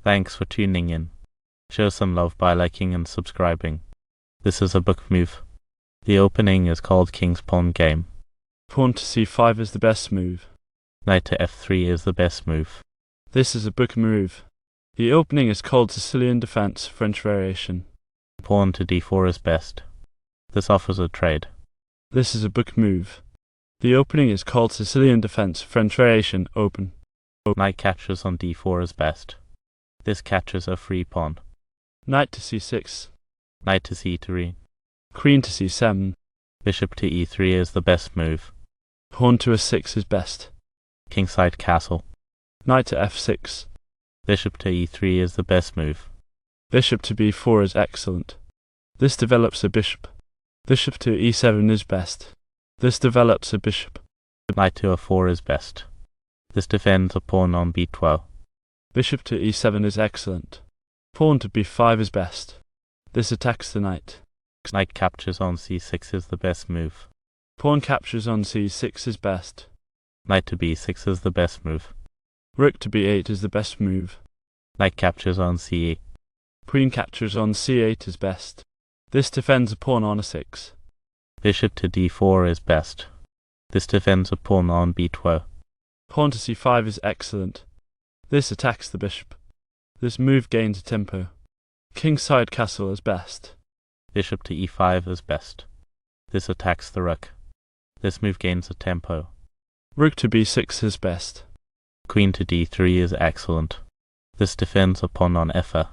Thanks for tuning in. Show some love by liking and subscribing. This is a book move. The opening is called King's Pawn Game. Pawn to c5 is the best move. Knight to f3 is the best move. This is a book move. The opening is called Sicilian Defense, French Variation. Pawn to d4 is best. This offers a trade. This is a book move. The opening is called Sicilian Defense, French Variation, open. Knight captures on d4 is best. This catches a free pawn. Knight to c6. Knight to c3. Queen to c7. Bishop to e3 is the best move. Pawn to a6 is best. Kingside castle. Knight to f6. Bishop to e3 is the best move. Bishop to b4 is excellent. This develops a bishop. Bishop to e7 is best. This develops a bishop. Knight to a4 is best. This defends a pawn on b12. Bishop to e7 is excellent. Pawn to b5 is best. This attacks the knight. Knight captures on c6 is the best move. Pawn captures on c6 is best. Knight to b6 is the best move. Rook to b8 is the best move. Knight captures on c8. Queen captures on c8 is best. This defends a pawn on a6. Bishop to d4 is best. This defends a pawn on b12. Pawn to c5 is excellent. This attacks the bishop. This move gains a tempo. Kingside castle is best. Bishop to e5 is best. This attacks the rook. This move gains a tempo. Rook to b6 is best. Queen to d3 is excellent. This defends a pawn on f4.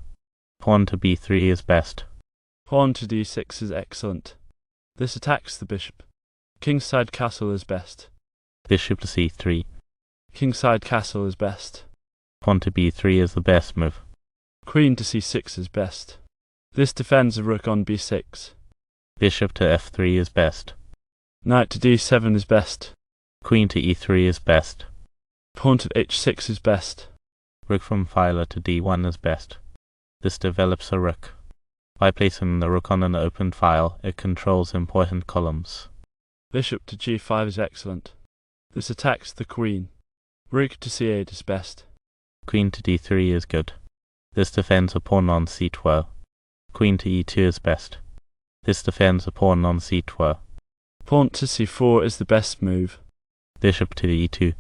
Pawn to b3 is best. Pawn to d6 is excellent. This attacks the bishop. Kingside castle is best. Bishop to c3. Kingside castle is best. Pawn to b3 is the best move. Queen to c6 is best. This defends a rook on b6. Bishop to f3 is best. Knight to d7 is best. Queen to e3 is best. Pawn to h6 is best. Rook from filer to d1 is best. This develops a rook. By placing the rook on an open file, it controls important columns. Bishop to g5 is excellent. This attacks the queen. Rook to c8 is best. Queen to d3 is good. This defends a pawn on c12. Queen to e2 is best. This defends a pawn on c12. Pawn to c4 is the best move. Bishop to e2.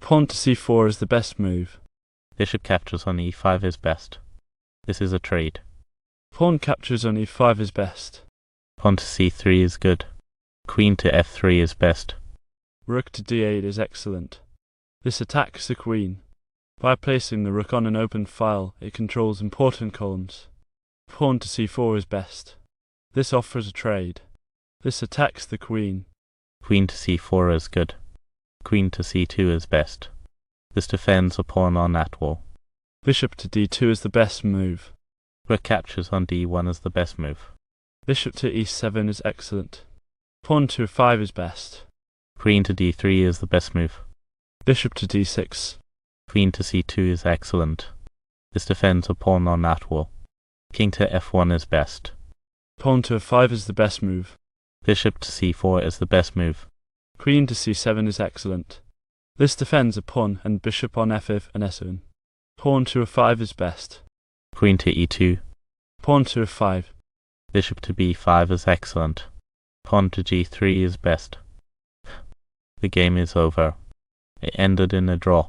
Pawn to c4 is the best move. Bishop captures on e5 is best. This is a trade. Pawn captures on e5 is best. Pawn to c3 is good. Queen to f3 is best. Rook to d8 is excellent. This attacks the queen. By placing the rook on an open file, it controls important columns. Pawn to c4 is best. This offers a trade. This attacks the queen. Queen to c4 is good. Queen to c2 is best. This defends a pawn on that wall. Bishop to d2 is the best move. Rook captures on d1 is the best move. Bishop to e7 is excellent. Pawn to f5 is best. Queen to d3 is the best move. Bishop to d6. Queen to c2 is excellent. This defends a pawn on that wall. King to f1 is best. Pawn to f5 is the best move. Bishop to c4 is the best move. Queen to c7 is excellent. This defends a pawn and bishop on f5 and s7. Pawn to f5 is best. Queen to e2. Pawn to f5. Bishop to b5 is excellent. Pawn to g3 is best. The game is over. It ended in a draw.